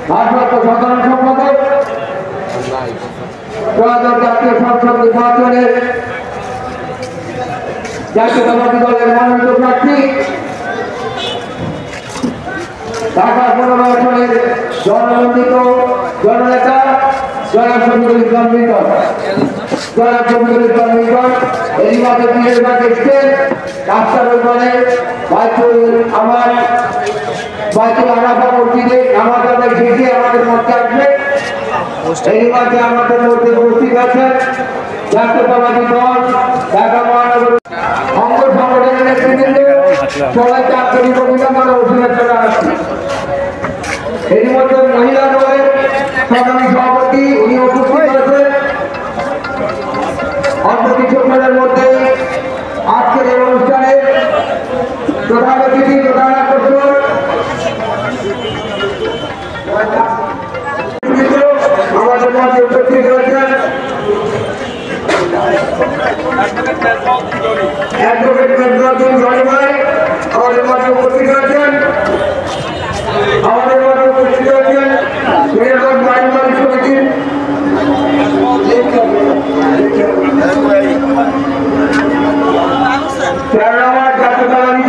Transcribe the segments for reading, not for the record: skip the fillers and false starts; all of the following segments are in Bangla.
ভারপ্রাপ্ত সাধারণ সম্পাদক জাতীয় সংসদ নির্বাচনের জাতীয়তাবাদী দলের মনোনীত প্রার্থী ঢাকা 15 আসনের জননন্দিত জননেতা জনাব শফিকুল ইসলাম মিল্টন। জনাব শফিকুল ইসলাম মিল্টন এই নির্বাচনে এসছেন রাস্তার ওইখানে বাইতুল আরাফা মসজিদে নামাজ আদায় শেষে আমাদের মধ্যে আসবে। এই নির্বাচনে আমাদের মধ্যে উপস্থিত আছেন জাতীয়তাবাদী দল ঢাকা মহানগর অঙ্গ সংগঠনের নেতৃবৃন্দ, সবাইকে আন্তরিক অভিনন্দন ও শুভেচ্ছা জানাচ্ছি। এর মধ্যে মহিলা দলের সাধারণ সভাপতি উনি উপস্থিত আছেন। অল্প কিছুক্ষণের মধ্যে আজকের এই অনুষ্ঠানে প্রধান অতিথি প্রধান আকর্ষণ আমাদের মধ্যে উপস্থিত রয়েছেন অ্যাডভোকেট মেজবাউদ্দিন জনি ভাই, আমাদের মধ্যে উপস্থিত রয়েছেন। আমাদের মধ্যে উপস্থিত রয়েছেন মেহেরগঞ্জ মাইনবাড়ি সমিতির জাতীয়তাবাদী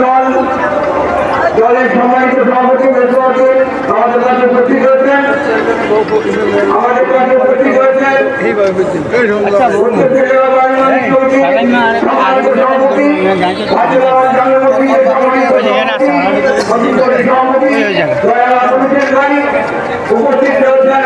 দলের সম্মানিত সভাপতি মেজবাউদ্দিন আমাদের মধ্যে উপস্থিত রয়েছেন। আমাদের মধ্যে উপস্থিত রয়েছেন উপস্থিত রয়েছেন